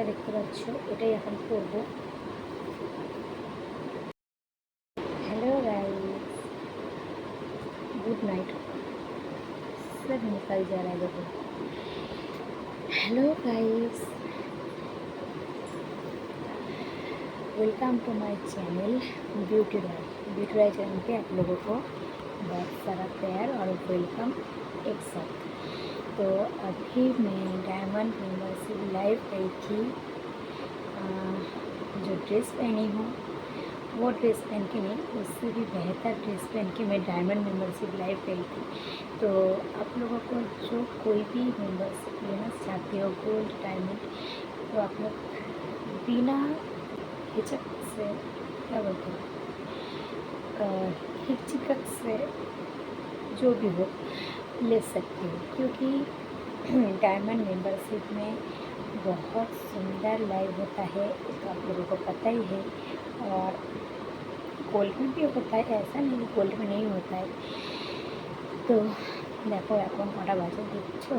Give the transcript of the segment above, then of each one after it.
দেখতে পাচ্ছ এটাই এখন করব। Hello guys, good night. सब निकल जा रहा है देखो। Hello guys, welcome to my channel Beauty Roy. Beauty Roy channel पे आप लोगों को बहुत सारा प्यार और वेलकम एक साथ। तो अभी मैं डायमंड मेंबरशिप लाइव गई थी। जो ड्रेस पहनी हूँ वो ड्रेस पहन के नहीं, उससे भी बेहतर ड्रेस पहन के मैं डायमंड मेंबरशिप लाइव गई थी। तो आप लोगों को जो कोई भी मेंबरशिप लेना चाहते हो गोल्ड डायमंड, तो आप लोग बिना हिचक से, क्या बोलते हैं, हिचक से जो भी हो ले सकते हो, क्योंकि डायमंड मेंबरशिप में बहुत सुंदर लाइव होता है, तो आप लोगों को पता ही है। और गोल्ड में भी होता है, ऐसा नहीं गोल्ड में नहीं होता है। तो देखो এখন কটা বাজে দেখছো,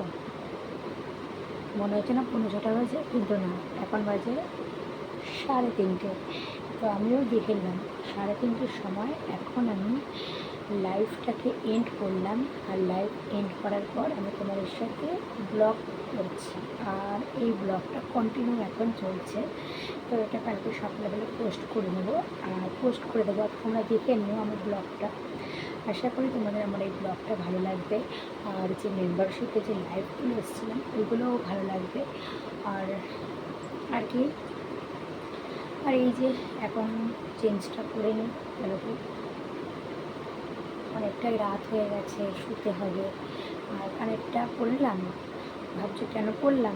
মনে হচ্ছে না 15টা বাজে, কিন্তু না, এখন বাজে 3:30। তো আমিও দেখে নিলাম 3:30টার সময় এখন আমি লাইভটাকে এন্ড করলাম। আর লাইভ এন্ড করার পর আমি তোমাদের সাথে ব্লগ করছি, আর এই ব্লগটা কন্টিনিউ এখন চলছে। তো এটা কালকে সকালবেলা পোস্ট করে নেবো, আর পোস্ট করে দেবো, তোমরা দেখে নিও আমার ব্লগটা। আশা করি তোমাদের আমার এই ব্লগটা ভালো লাগবে, আর যে মেম্বারশিপে যে লাইভগুলো এসেছিলাম ওইগুলোও ভালো লাগবে। আর আর কি, আর এই যে এখন চেঞ্জটা করে নিই, ভালো কি, অনেকটাই রাত হয়ে গেছে, শুতে হবে। আর কানেরটা পরলাম, ভাবছো কেন পরলাম,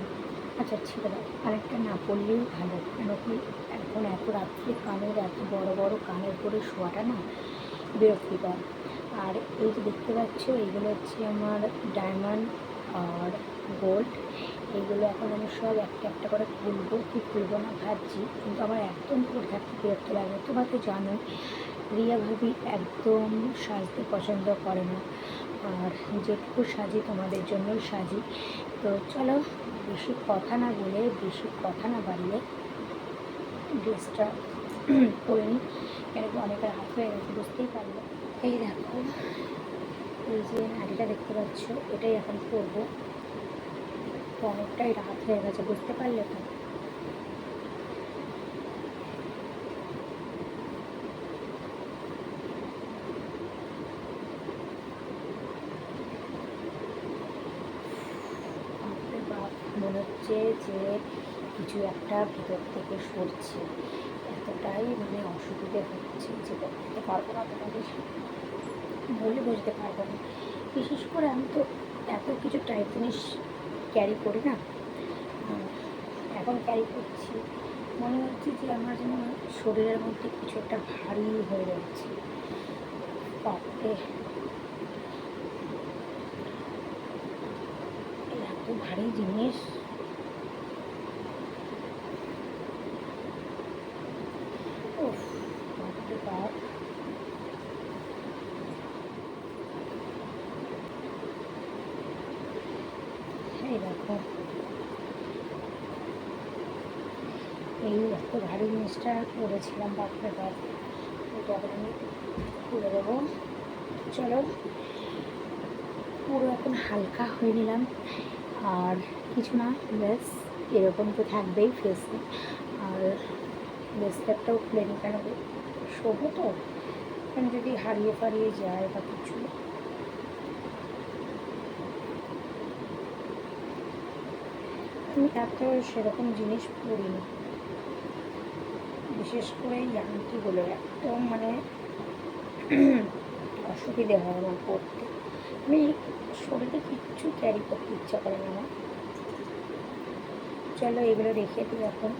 আচ্ছা ছেড়ে দাও, কানেরটা না পরলেই ভালো। কেন কি, এখন এত রাত্রে কানের, এত বড় বড় কানের পরে শোয়াটা না বিরক্তিকর। আর এই যে দেখতে পাচ্ছ এইগুলো হচ্ছে আমার ডায়মন্ড আর গোল্ড। এইগুলো এখন আমি সব একটা একটা করে খুলবো, কি খুলবো না ভাবছি, কিন্তু আমার একদম পরে থাকতে বিরক্ত লাগে। তোমরা তো জানো রিয়া ভাবি একদম সাজতে পছন্দ করে না, আর যেটুকু সাজি তোমাদের জন্যই সাজি। তো চলো বেশি কথা না বলে, বেশি কথা না বাড়িয়ে ড্রেসটা করে নিই, কেন কি অনেক রাত হয়ে গেছে, বুঝতেই পারলো। এই দেখো, এই যে নাড়িটা দেখতে পাচ্ছ এটাই এখন করবো। তো অনেকটাই রাত হয়ে গেছে, বুঝতে পারলে তো। মনে হচ্ছে যে কিছু একটা ভিতর থেকে সরছে, এতটাই মানে অসুবিধে হচ্ছে যে করতে পারবো না, তোমাদের বলে বুঝতে পারবো না। বিশেষ করে আমি তো এত কিছু টাইপ জিনিস ক্যারি করি না, এখন ক্যারি করছি, মনে হচ্ছে যে আমার যেন শরীরের মধ্যে কিছু একটা ভারী হয়ে যাচ্ছে। বাপরে, এত ভারী জিনিস, বাপরে বাপ। এই দেখো, এই এত ভারী জিনিসটা করেছিলাম, বাপরে বাপ। এটা আমি খুলে দেবো। চলো, পুরো এখন হালকা হয়ে নিলাম, আর কিছু না, ব্যাস এরকম তো থাকবেই ফেসে। আর ব্রেসলেটটাও খুলে নিই, কেন শোবো তো, কারণ যদি হারিয়ে ফারিয়ে যায় বা কিছু। আমি এত সেরকম জিনিস পরিনি, বিশেষ করে ইয়াংকিগুলো একদম মানে অসুবিধে হয় আমার পড়তে। আমি শরীরে কিচ্ছু ক্যারি করতে ইচ্ছা করে না আমার। চলো এগুলো রেখে দিই এখন।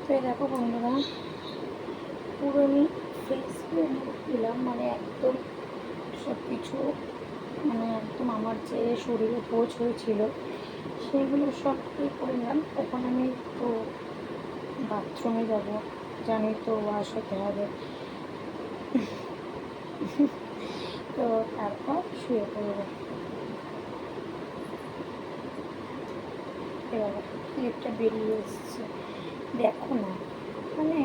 তো দেখো বন্ধুরা, পুরো আমি ফেস করে দিলাম, মানে একদম সব কিছু, মানে একদম আমার যে শরীরে পোচ হয়েছিল সেগুলো সব করে নিলাম। এখন আমি তো বাথরুমে যাবো, জানি তো ওয়াশ হতে হবে, তো তারপর শুয়ে পড়বো। বাবা কি একটা বেরিয়ে এসছে, দেখো না, মানে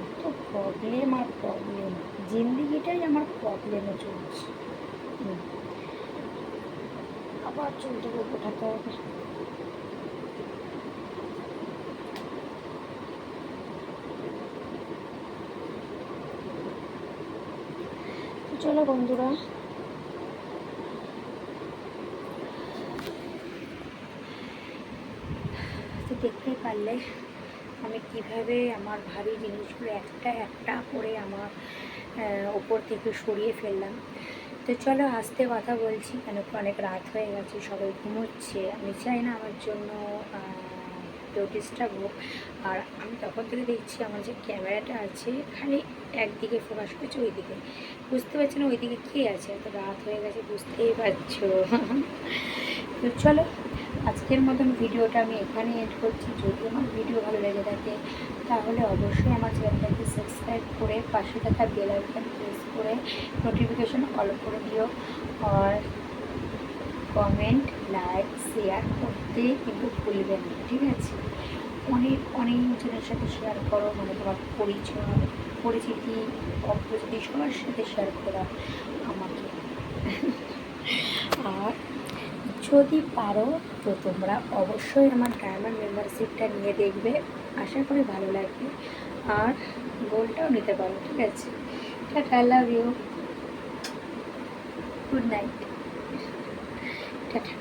এত প্রবলেম আর প্রবলেম, জিন্দিগিটাই আমার প্রবলেমে চলছে। হুম, আবার চুলটা ওঠাতে হবে। তো চলো বন্ধুরা, তো দেখতেই পারলে আমি কিভাবে আমার ভারী জিনিসগুলো একটা একটা করে আমার ওপর থেকে সরিয়ে ফেললাম। তো চলো আস্তে কথা বলছি, কেন কি অনেক রাত হয়ে গেছে, সবাই ঘুমোচ্ছে, আমি চাই না আমার জন্য কেউ ডিস্টার্ব হোক। আর আমি তখন থেকে দেখছি আমার যে ক্যামেরাটা আছে খালি একদিকে ফোকাস করছে, ওইদিকে বুঝতে পারছি না ওইদিকে কী আছে, এত রাত হয়ে গেছে বুঝতেই পারছো। তো চলো আজকের মতন ভিডিওটা আমি এখানে এড করছি। যদি আমার ভিডিও ভালো লেগে থাকে তাহলে অবশ্যই আমার চ্যানেলটাকে সাবস্ক্রাইব করে পাশে থাকা বেল আইকন প্রেস করে নোটিফিকেশন অল করে দিও। আর কমেন্ট লাইক শেয়ার করতে কিন্তু ভুলবেন না, ঠিক আছে? অনেক অনেকজনের সাথে শেয়ার করো, মানে তোমার পরিচয় পরিচিতি অপরিচিতি সবার সাথে শেয়ার করা আমাকে। আর যদি পারো তো তোমরা অবশ্যই আমার ডায়মন্ড মেম্বারশিপটা নিয়ে দেখবে, আশা করি ভালো লাগবে। আর গোলটাও নিতে পারো, ঠিক আছে? Tata, love you, good night, tata.